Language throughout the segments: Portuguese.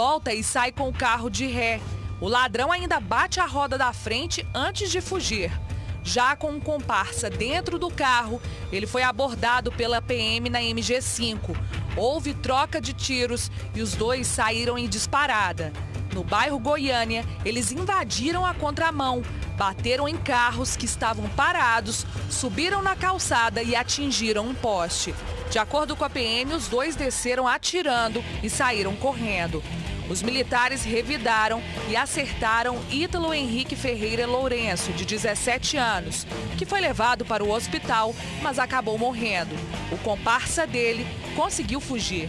Volta e sai com o carro de ré. O ladrão ainda bate a roda da frente antes de fugir. Já com um comparsa dentro do carro, ele foi abordado pela PM na MG5. Houve troca de tiros e os dois saíram em disparada. No bairro Goiânia, eles invadiram a contramão, bateram em carros que estavam parados, subiram na calçada e atingiram um poste. De acordo com a PM, os dois desceram atirando e saíram correndo. Os militares revidaram e acertaram Ítalo Henrique Ferreira Lourenço, de 17 anos, que foi levado para o hospital, mas acabou morrendo. O comparsa dele conseguiu fugir.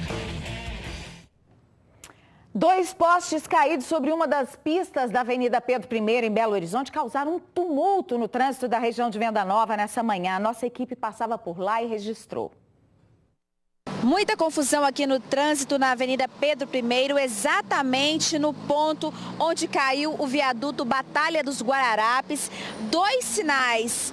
2 postes caídos sobre uma das pistas da Avenida Pedro I, em Belo Horizonte, causaram um tumulto no trânsito da região de Venda Nova nessa manhã. A nossa equipe passava por lá e registrou. Muita confusão aqui no trânsito na Avenida Pedro I, exatamente no ponto onde caiu o viaduto Batalha dos Guararapes. 2 sinais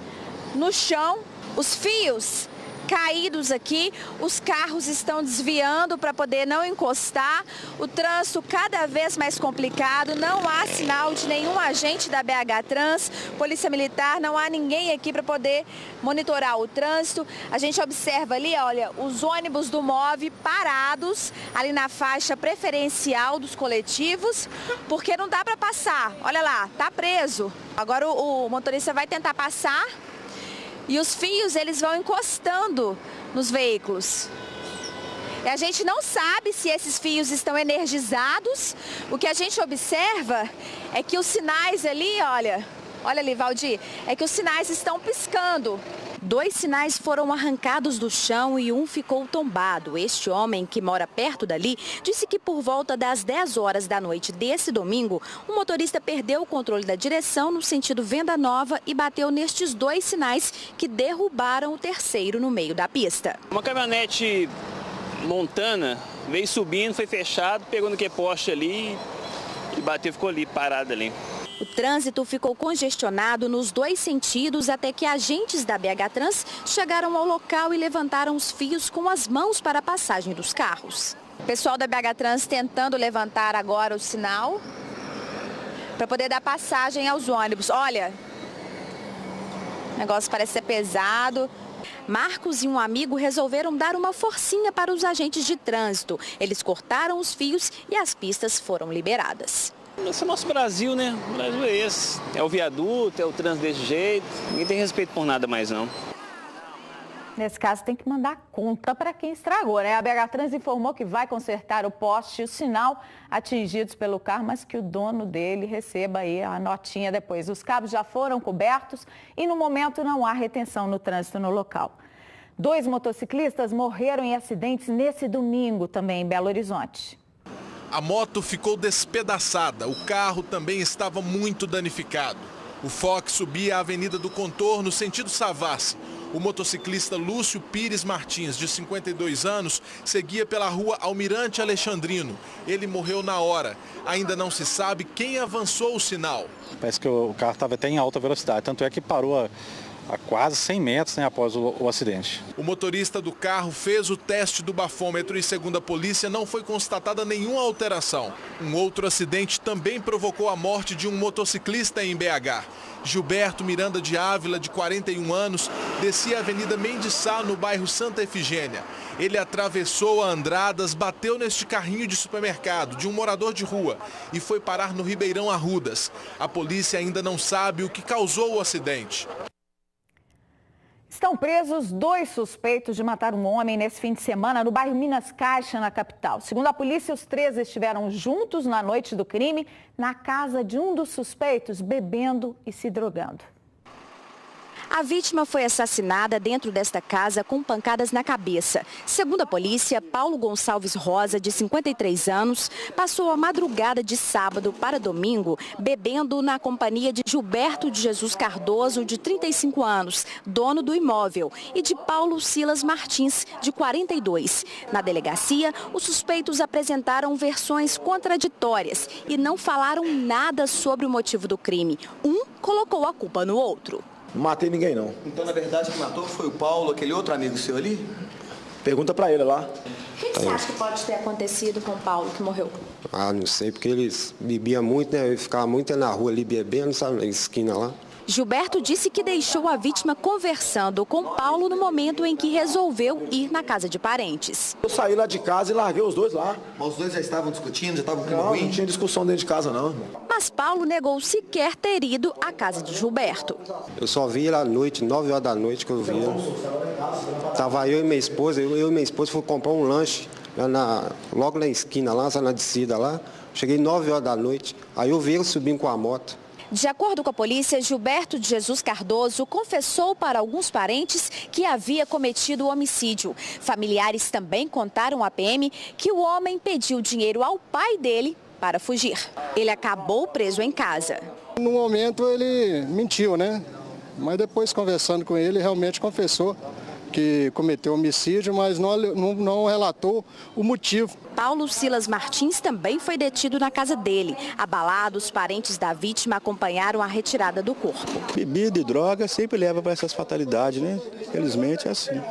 no chão, os fios caídos aqui, os carros estão desviando para poder não encostar, o trânsito cada vez mais complicado, não há sinal de nenhum agente da BH Trans, Polícia Militar, não há ninguém aqui para poder monitorar o trânsito. A gente observa ali, olha, os ônibus do MOVE parados ali na faixa preferencial dos coletivos, porque não dá para passar, olha lá, tá preso. Agora o motorista vai tentar passar. E os fios, eles vão encostando nos veículos. E a gente não sabe se esses fios estão energizados. O que a gente observa é que os sinais ali, olha ali, Valdir, é que os sinais estão piscando. 2 sinais foram arrancados do chão e um ficou tombado. Este homem, que mora perto dali, disse que por volta das 10 horas da noite desse domingo, o motorista perdeu o controle da direção no sentido Venda Nova e bateu nestes 2 sinais que derrubaram o terceiro no meio da pista. Uma caminhonete Montana veio subindo, foi fechado, pegou no que poste ali e bateu, ficou ali, parado ali. O trânsito ficou congestionado nos 2 sentidos até que agentes da BH Trans chegaram ao local e levantaram os fios com as mãos para a passagem dos carros. O pessoal da BH Trans tentando levantar agora o sinal para poder dar passagem aos ônibus. Olha, o negócio parece ser pesado. Marcos e um amigo resolveram dar uma forcinha para os agentes de trânsito. Eles cortaram os fios e as pistas foram liberadas. Esse é o nosso Brasil, né? O Brasil é esse. É o viaduto, é o trânsito desse jeito. Ninguém tem respeito por nada mais, não. Nesse caso, tem que mandar conta para quem estragou, né? A BH Trans informou que vai consertar o poste e o sinal atingidos pelo carro, mas que o dono dele receba aí a notinha depois. Os cabos já foram cobertos e, no momento, não há retenção no trânsito no local. 2 motociclistas morreram em acidentes nesse domingo, também em Belo Horizonte. A moto ficou despedaçada, o carro também estava muito danificado. O Fox subia a Avenida do Contorno, sentido Savassi. O motociclista Lúcio Pires Martins, de 52 anos, seguia pela rua Almirante Alexandrino. Ele morreu na hora. Ainda não se sabe quem avançou o sinal. Parece que o carro estava até em alta velocidade, tanto é que parou a quase 100 metros, né, após o acidente. O motorista do carro fez o teste do bafômetro e, segundo a polícia, não foi constatada nenhuma alteração. Um outro acidente também provocou a morte de um motociclista em BH. Gilberto Miranda de Ávila, de 41 anos, descia a Avenida Mendes Sá, no bairro Santa Efigênia. Ele atravessou a Andradas, bateu neste carrinho de supermercado de um morador de rua e foi parar no Ribeirão Arrudas. A polícia ainda não sabe o que causou o acidente. Estão presos 2 suspeitos de matar um homem nesse fim de semana no bairro Minas Caixa, na capital. Segundo a polícia, os 3 estiveram juntos na noite do crime na casa de um dos suspeitos, bebendo e se drogando. A vítima foi assassinada dentro desta casa com pancadas na cabeça. Segundo a polícia, Paulo Gonçalves Rosa, de 53 anos, passou a madrugada de sábado para domingo bebendo na companhia de Gilberto de Jesus Cardoso, de 35 anos, dono do imóvel, e de Paulo Silas Martins, de 42. Na delegacia, os suspeitos apresentaram versões contraditórias e não falaram nada sobre o motivo do crime. Um colocou a culpa no outro. Não matei ninguém, não. Então, na verdade, quem matou foi o Paulo, aquele outro amigo seu ali? Pergunta pra ele lá. O que você acha que pode ter acontecido com o Paulo, que morreu? Ah, não sei, porque eles bebiam muito, né? Eu ficava muito na rua ali bebendo, sabe, na esquina lá. Gilberto disse que deixou a vítima conversando com Paulo no momento em que resolveu ir na casa de parentes. Eu saí lá de casa e larguei os dois lá. Mas os dois já estavam discutindo, já estavam com ruim? Não tinha discussão dentro de casa, não. Mas Paulo negou sequer ter ido à casa de Gilberto. Eu só vi ele à noite, 9 horas da noite que eu vi. Tava eu e minha esposa, fomos comprar um lanche logo na esquina, lá na descida lá. Cheguei 9 horas da noite, aí eu vi ele subindo com a moto. De acordo com a polícia, Gilberto de Jesus Cardoso confessou para alguns parentes que havia cometido o homicídio. Familiares também contaram à PM que o homem pediu dinheiro ao pai dele para fugir. Ele acabou preso em casa. No momento ele mentiu, né? Mas depois conversando com ele, realmente confessou que cometeu homicídio, mas não relatou o motivo. Paulo Silas Martins também foi detido na casa dele. Abalados, parentes da vítima acompanharam a retirada do corpo. Bebida e droga sempre leva para essas fatalidades, né? Felizmente é assim.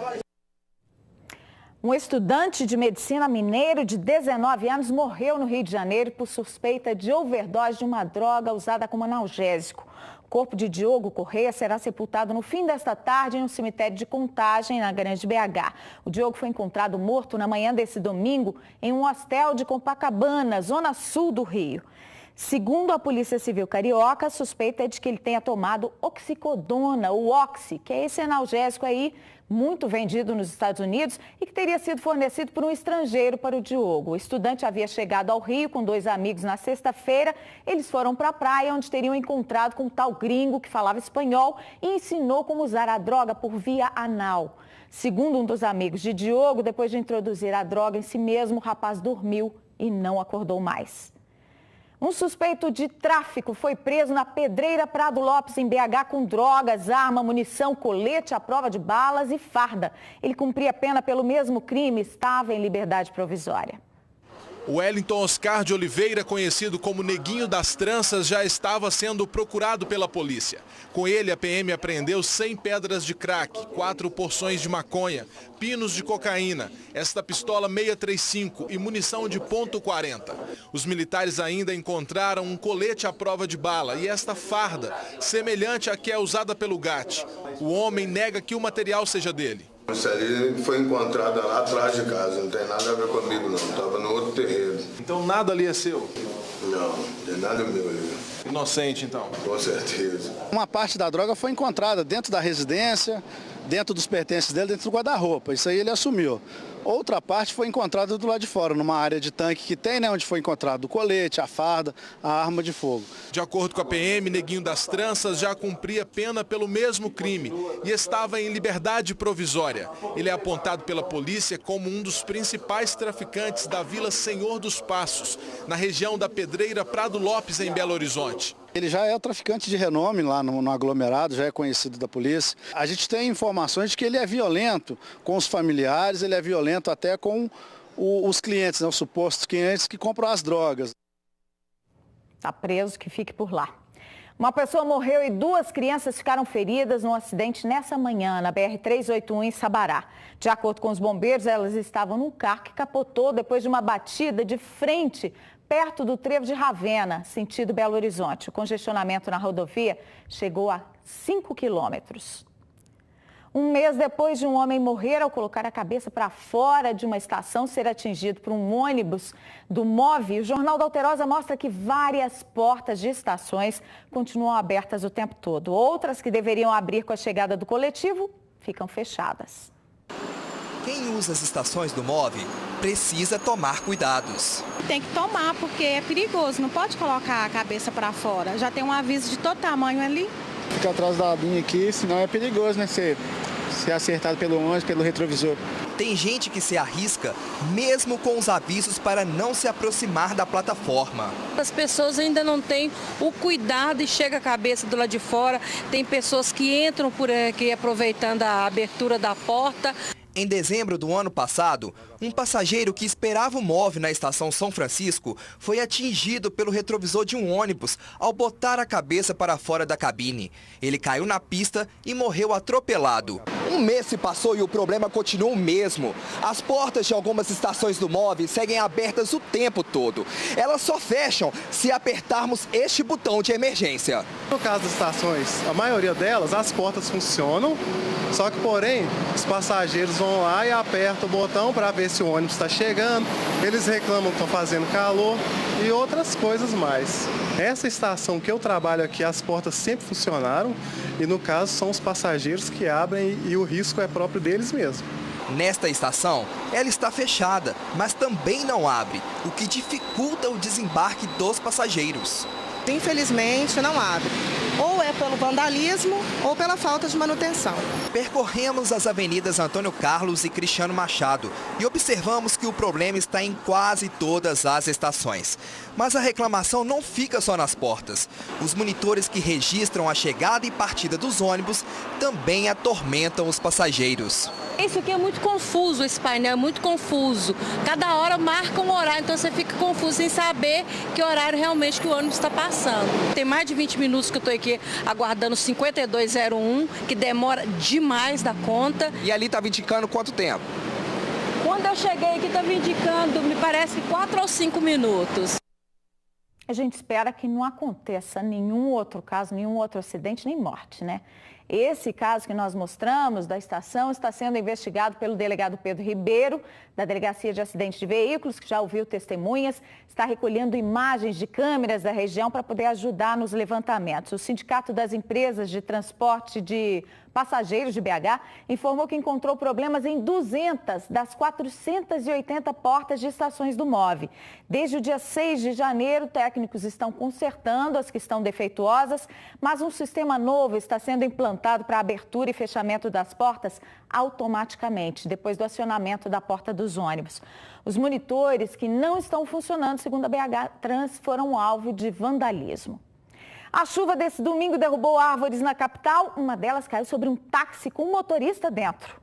Um estudante de medicina mineiro de 19 anos morreu no Rio de Janeiro por suspeita de overdose de uma droga usada como analgésico. O corpo de Diogo Correia será sepultado no fim desta tarde no cemitério de Contagem, na Grande BH. O Diogo foi encontrado morto na manhã desse domingo em um hostel de Copacabana, zona sul do Rio. Segundo a Polícia Civil Carioca, a suspeita é de que ele tenha tomado oxicodona, o Oxy, que é esse analgésico aí muito vendido nos Estados Unidos e que teria sido fornecido por um estrangeiro para o Diogo. O estudante havia chegado ao Rio com 2 amigos na sexta-feira. Eles foram para a praia, onde teriam encontrado com um tal gringo que falava espanhol e ensinou como usar a droga por via anal. Segundo um dos amigos de Diogo, depois de introduzir a droga em si mesmo, o rapaz dormiu e não acordou mais. Um suspeito de tráfico foi preso na Pedreira Prado Lopes, em BH, com drogas, arma, munição, colete à prova de balas e farda. Ele cumpria pena pelo mesmo crime e estava em liberdade provisória. O Wellington Oscar de Oliveira, conhecido como Neguinho das Tranças, já estava sendo procurado pela polícia. Com ele, a PM apreendeu 100 pedras de crack, 4 porções de maconha, pinos de cocaína, esta pistola 635 e munição de .40. Os militares ainda encontraram um colete à prova de bala e esta farda, semelhante à que é usada pelo GAT. O homem nega que o material seja dele. Isso ali foi encontrada lá atrás de casa, não tem nada a ver comigo não, estava no outro terreno. Então nada ali é seu? Não, não tem nada meu ali. Inocente então? Com certeza. Uma parte da droga foi encontrada dentro da residência, dentro dos pertences dele, dentro do guarda-roupa, isso aí ele assumiu. Outra parte foi encontrada do lado de fora, numa área de tanque que tem, né, onde foi encontrado o colete, a farda, a arma de fogo. De acordo com a PM, Neguinho das Tranças já cumpria pena pelo mesmo crime e estava em liberdade provisória. Ele é apontado pela polícia como um dos principais traficantes da Vila Senhor dos Passos, na região da Pedreira Prado Lopes, em Belo Horizonte. Ele já é traficante de renome lá no aglomerado, já é conhecido da polícia. A gente tem informações de que ele é violento com os familiares, ele é violento até com os clientes, né, os supostos clientes que compram as drogas. Está preso, que fique por lá. Uma pessoa morreu e 2 crianças ficaram feridas num acidente nessa manhã na BR-381 em Sabará. De acordo com os bombeiros, elas estavam num carro que capotou depois de uma batida de frente perto do trevo de Ravena, sentido Belo Horizonte. O congestionamento na rodovia chegou a 5 quilômetros. Um mês depois de um homem morrer ao colocar a cabeça para fora de uma estação ser atingido por um ônibus do MOVE, o Jornal da Alterosa mostra que várias portas de estações continuam abertas o tempo todo. Outras que deveriam abrir com a chegada do coletivo ficam fechadas. Quem usa as estações do MOVE precisa tomar cuidados. Tem que tomar porque é perigoso, não pode colocar a cabeça para fora. Já tem um aviso de todo tamanho ali. Fica atrás da linha aqui, senão é perigoso, né? Ser acertado pelo ônibus, pelo retrovisor. Tem gente que se arrisca mesmo com os avisos para não se aproximar da plataforma. As pessoas ainda não têm o cuidado e chega a cabeça do lado de fora. Tem pessoas que entram por aqui aproveitando a abertura da porta. Em dezembro do ano passado, um passageiro que esperava o MOVE na estação São Francisco foi atingido pelo retrovisor de um ônibus ao botar a cabeça para fora da cabine. Ele caiu na pista e morreu atropelado. Um mês se passou e o problema continua o mesmo. As portas de algumas estações do MOVE seguem abertas o tempo todo. Elas só fecham se apertarmos este botão de emergência. No caso das estações, a maioria delas, as portas funcionam, só que, porém, os passageiros vão lá e apertam o botão para ver se o ônibus está chegando, eles reclamam que estão fazendo calor e outras coisas mais. Essa estação que eu trabalho aqui, as portas sempre funcionaram e, no caso, são os passageiros que abrem e o risco é próprio deles mesmo. Nesta estação, ela está fechada, mas também não abre, o que dificulta o desembarque dos passageiros. Infelizmente, não abre. Ou é pelo vandalismo ou pela falta de manutenção. Percorremos as avenidas Antônio Carlos e Cristiano Machado e observamos que o problema está em quase todas as estações. Mas a reclamação não fica só nas portas. Os monitores que registram a chegada e partida dos ônibus também atormentam os passageiros. Isso aqui é muito confuso, esse painel é muito confuso. Cada hora marca um horário, então você fica confuso sem saber que horário realmente que o ônibus está passando. Tem mais de 20 minutos que eu estou aqui aguardando o 5201, que demora demais da conta. E ali estava indicando quanto tempo? Quando eu cheguei aqui estava indicando, me parece, 4 ou 5 minutos. A gente espera que não aconteça nenhum outro caso, nenhum outro acidente, nem morte, né? Esse caso que nós mostramos da estação está sendo investigado pelo delegado Pedro Ribeiro, da Delegacia de Acidentes de Veículos, que já ouviu testemunhas, está recolhendo imagens de câmeras da região para poder ajudar nos levantamentos. O Sindicato das Empresas de Transporte de Passageiros de BH informou que encontrou problemas em 200 das 480 portas de estações do MOVE. Desde o dia 6 de janeiro, técnicos estão consertando as que estão defeituosas, mas um sistema novo está sendo implantado para abertura e fechamento das portas automaticamente, depois do acionamento da porta dos ônibus. Os monitores que não estão funcionando, segundo a BH Trans, foram alvo de vandalismo. A chuva desse domingo derrubou árvores na capital. Uma delas caiu sobre um táxi com um motorista dentro.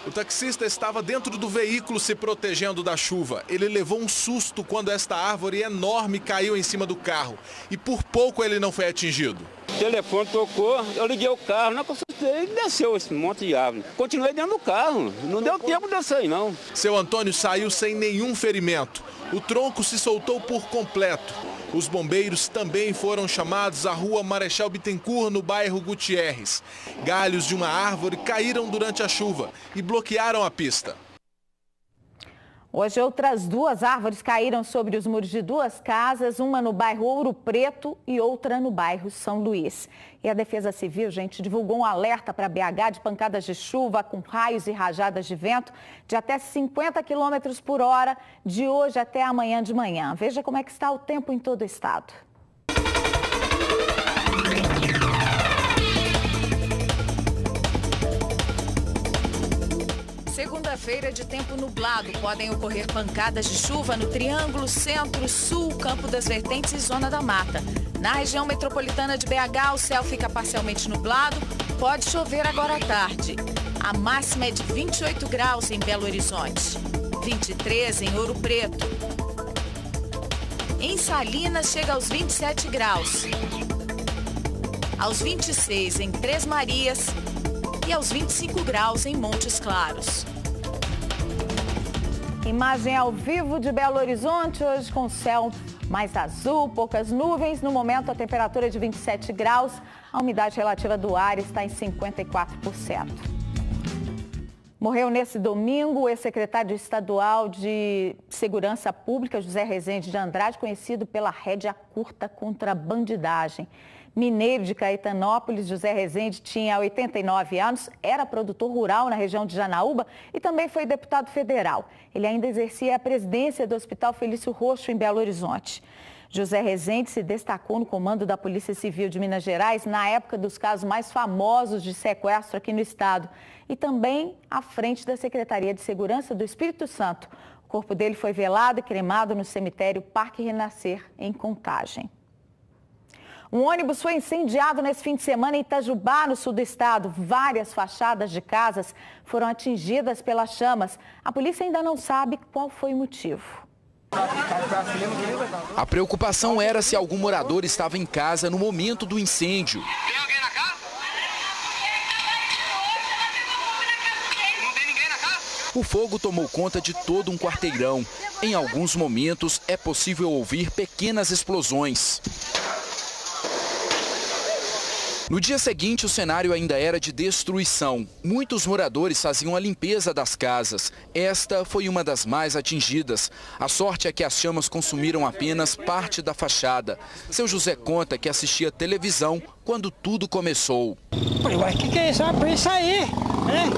O taxista estava dentro do veículo se protegendo da chuva. Ele levou um susto quando esta árvore enorme caiu em cima do carro. E por pouco ele não foi atingido. O telefone tocou, eu liguei o carro, não consultei, e desceu esse monte de árvore. Continuei dentro do carro, não deu tempo de descer não. Seu Antônio saiu sem nenhum ferimento. O tronco se soltou por completo. Os bombeiros também foram chamados à rua Marechal Bittencourt, no bairro Gutierrez. Galhos de uma árvore caíram durante a chuva e bloquearam a pista. Hoje, outras duas árvores caíram sobre os muros de duas casas, uma no bairro Ouro Preto e outra no bairro São Luís. E a Defesa Civil, gente, divulgou um alerta para BH de pancadas de chuva com raios e rajadas de vento de até 50 km por hora, de hoje até amanhã de manhã. Veja como é que está o tempo em todo o estado. Segunda-feira de tempo nublado. Podem ocorrer pancadas de chuva no Triângulo, Centro, Sul, Campo das Vertentes e Zona da Mata. Na região metropolitana de BH, o céu fica parcialmente nublado. Pode chover agora à tarde. A máxima é de 28 graus em Belo Horizonte, 23 em Ouro Preto. Em Salinas chega aos 27 graus. Aos 26 em Três Marias e aos 25 graus em Montes Claros. Imagem ao vivo de Belo Horizonte, hoje com céu mais azul, poucas nuvens. No momento, a temperatura é de 27 graus, a umidade relativa do ar está em 54%. Morreu nesse domingo o ex-secretário estadual de Segurança Pública, José Rezende de Andrade, conhecido pela rédea curta contra a bandidagem. Mineiro de Caetanópolis, José Rezende tinha 89 anos, era produtor rural na região de Janaúba e também foi deputado federal. Ele ainda exercia a presidência do Hospital Felício Roxo, em Belo Horizonte. José Rezende se destacou no comando da Polícia Civil de Minas Gerais na época dos casos mais famosos de sequestro aqui no estado e também à frente da Secretaria de Segurança do Espírito Santo. O corpo dele foi velado e cremado no cemitério Parque Renascer, em Contagem. Um ônibus foi incendiado nesse fim de semana em Itajubá, no sul do estado. Várias fachadas de casas foram atingidas pelas chamas. A polícia ainda não sabe qual foi o motivo. A preocupação era se algum morador estava em casa no momento do incêndio. Tem alguém na casa? Não tem ninguém na casa? O fogo tomou conta de todo um quarteirão. Em alguns momentos é possível ouvir pequenas explosões. No dia seguinte, o cenário ainda era de destruição. Muitos moradores faziam a limpeza das casas. Esta foi uma das mais atingidas. A sorte é que as chamas consumiram apenas parte da fachada. Seu José conta que assistia televisão quando tudo começou. Ué, que é isso? É pra isso aí, né?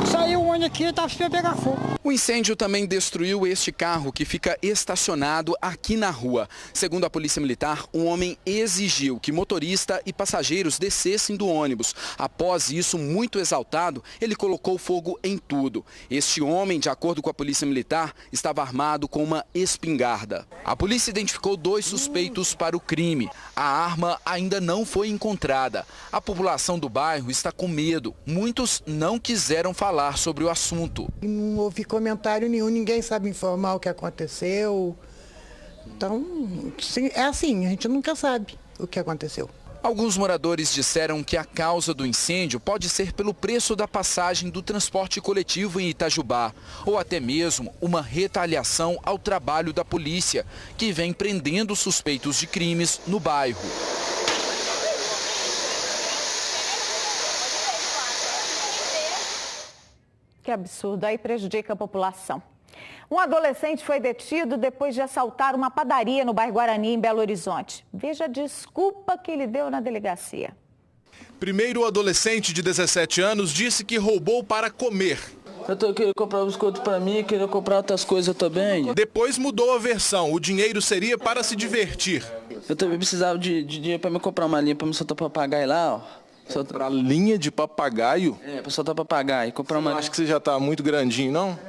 Saiu onde aqui, tá pra pegar fogo. O incêndio também destruiu este carro que fica estacionado aqui na rua. Segundo a Polícia Militar, um homem exigiu que motorista e passageiros descessem do ônibus. Após isso, muito exaltado, ele colocou fogo em tudo. Este homem, de acordo com a Polícia Militar, estava armado com uma espingarda. A polícia identificou 2 suspeitos para o crime. A arma ainda não foi encontrada. A população do bairro está com medo. Muitos não quiseram falar sobre o assunto. Não houve comentário nenhum, ninguém sabe informar o que aconteceu. Então, é assim, a gente nunca sabe o que aconteceu. Alguns moradores disseram que a causa do incêndio pode ser pelo preço da passagem do transporte coletivo em Itajubá, ou até mesmo uma retaliação ao trabalho da polícia, que vem prendendo suspeitos de crimes no bairro. Que absurdo, aí prejudica a população. Um adolescente foi detido depois de assaltar uma padaria no bairro Guarani, em Belo Horizonte. Veja a desculpa que ele deu na delegacia. Primeiro, o adolescente de 17 anos disse que roubou para comer. Eu queria comprar biscoito para mim, queria comprar outras coisas também. Depois mudou a versão, o dinheiro seria para se divertir. Eu também precisava de dinheiro para me comprar uma linha para me soltar papagaio lá, ó. Para linha de papagaio? É, para soltar papagaio. Comprar uma... Acho que você já está muito grandinho, não?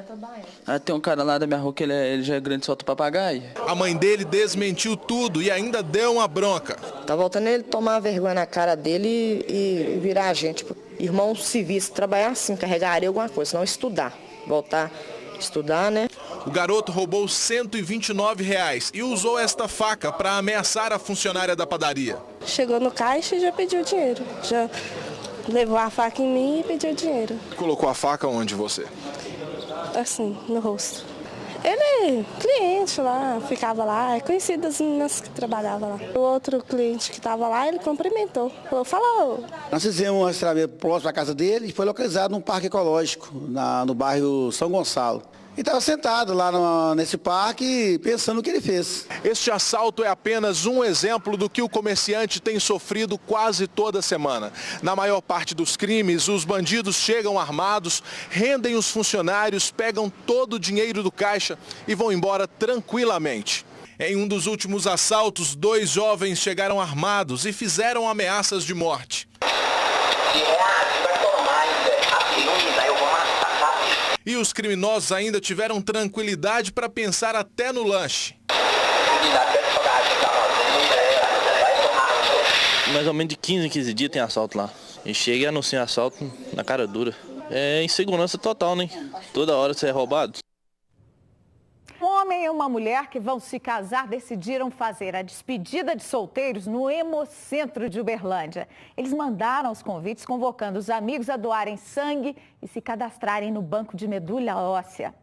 Tem um cara lá da minha rua que ele já é grande e solta papagaio. A mãe dele desmentiu tudo e ainda deu uma bronca. Tá voltando ele tomar vergonha na cara dele e virar a gente. Irmão civis, trabalhar assim, carregaria alguma coisa, não estudar. Voltar a estudar, né? O garoto roubou R$ 129 e usou esta faca para ameaçar a funcionária da padaria. Chegou no caixa e já pediu dinheiro. Já levou a faca em mim e pediu dinheiro. Colocou a faca onde você? Assim, no rosto. Ele é cliente lá, ficava lá, é conhecido das meninas que trabalhavam lá. O outro cliente que estava lá, ele cumprimentou. Falou. Nós fizemos um rastreamento próximo à casa dele e foi localizado num parque ecológico, no bairro São Gonçalo. E estava sentado lá nesse parque pensando o que ele fez. Este assalto é apenas um exemplo do que o comerciante tem sofrido quase toda semana. Na maior parte dos crimes, os bandidos chegam armados, rendem os funcionários, pegam todo o dinheiro do caixa e vão embora tranquilamente. Em um dos últimos assaltos, 2 jovens chegaram armados e fizeram ameaças de morte. E os criminosos ainda tiveram tranquilidade para pensar até no lanche. Mais ou menos de 15 em 15 dias tem assalto lá. E chega e anuncia assalto na cara dura. É insegurança total, né? Toda hora você é roubado. Um homem e uma mulher que vão se casar decidiram fazer a despedida de solteiros no Hemocentro de Uberlândia. Eles mandaram os convites convocando os amigos a doarem sangue e se cadastrarem no banco de medula óssea.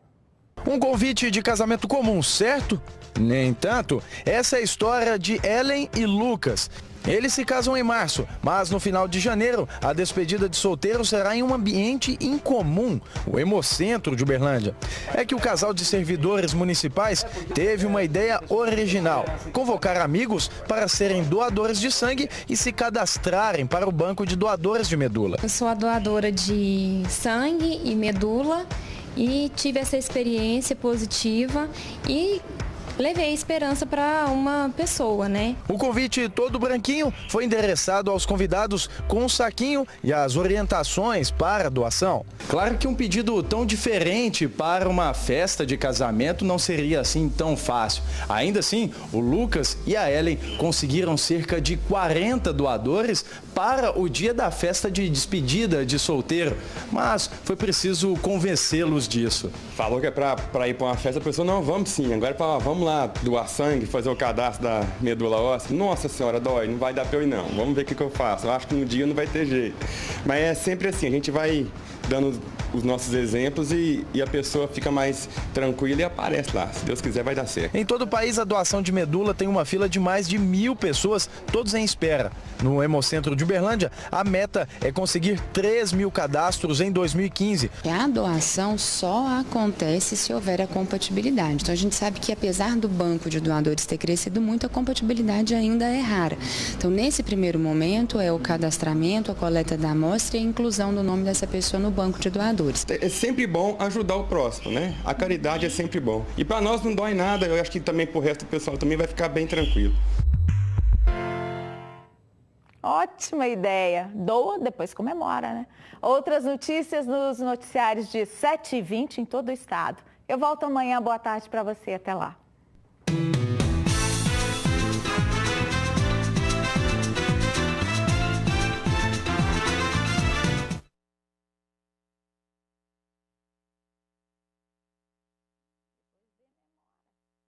Um convite de casamento comum, certo? Nem tanto. Essa é a história de Ellen e Lucas. Eles se casam em março, mas no final de janeiro, a despedida de solteiro será em um ambiente incomum, o Hemocentro de Uberlândia. É que o casal de servidores municipais teve uma ideia original: convocar amigos para serem doadores de sangue e se cadastrarem para o banco de doadores de medula. Eu sou a doadora de sangue e medula e tive essa experiência positiva e levei esperança para uma pessoa, né? O convite todo branquinho foi endereçado aos convidados com um saquinho e as orientações para a doação. Claro que um pedido tão diferente para uma festa de casamento não seria assim tão fácil. Ainda assim, o Lucas e a Ellen conseguiram cerca de 40 doadores para o dia da festa de despedida de solteiro, mas foi preciso convencê-los disso. Falou que é para ir para uma festa, a pessoa, não, vamos sim, agora vamos lá doar sangue, fazer o cadastro da medula óssea. Nossa senhora, dói, não vai dar pra eu ir não, vamos ver o que eu faço, eu acho que no dia não vai ter jeito. Mas é sempre assim, a gente vai dando os nossos exemplos e a pessoa fica mais tranquila e aparece lá. Se Deus quiser, vai dar certo. Em todo o país, a doação de medula tem uma fila de mais de 1.000 pessoas, todos em espera. No Hemocentro de Uberlândia, a meta é conseguir 3.000 cadastros em 2015. A doação só acontece se houver a compatibilidade. Então, a gente sabe que, apesar do banco de doadores ter crescido muito, a compatibilidade ainda é rara. Então, nesse primeiro momento, é o cadastramento, a coleta da amostra e a inclusão do nome dessa pessoa no banco de doadores. É sempre bom ajudar o próximo, né? A caridade é sempre bom. E para nós não dói nada, eu acho que também pro resto do pessoal também vai ficar bem tranquilo. Ótima ideia. Doa, depois comemora, né? Outras notícias nos noticiários de 7h20 em todo o estado. Eu volto amanhã. Boa tarde para você. Até lá.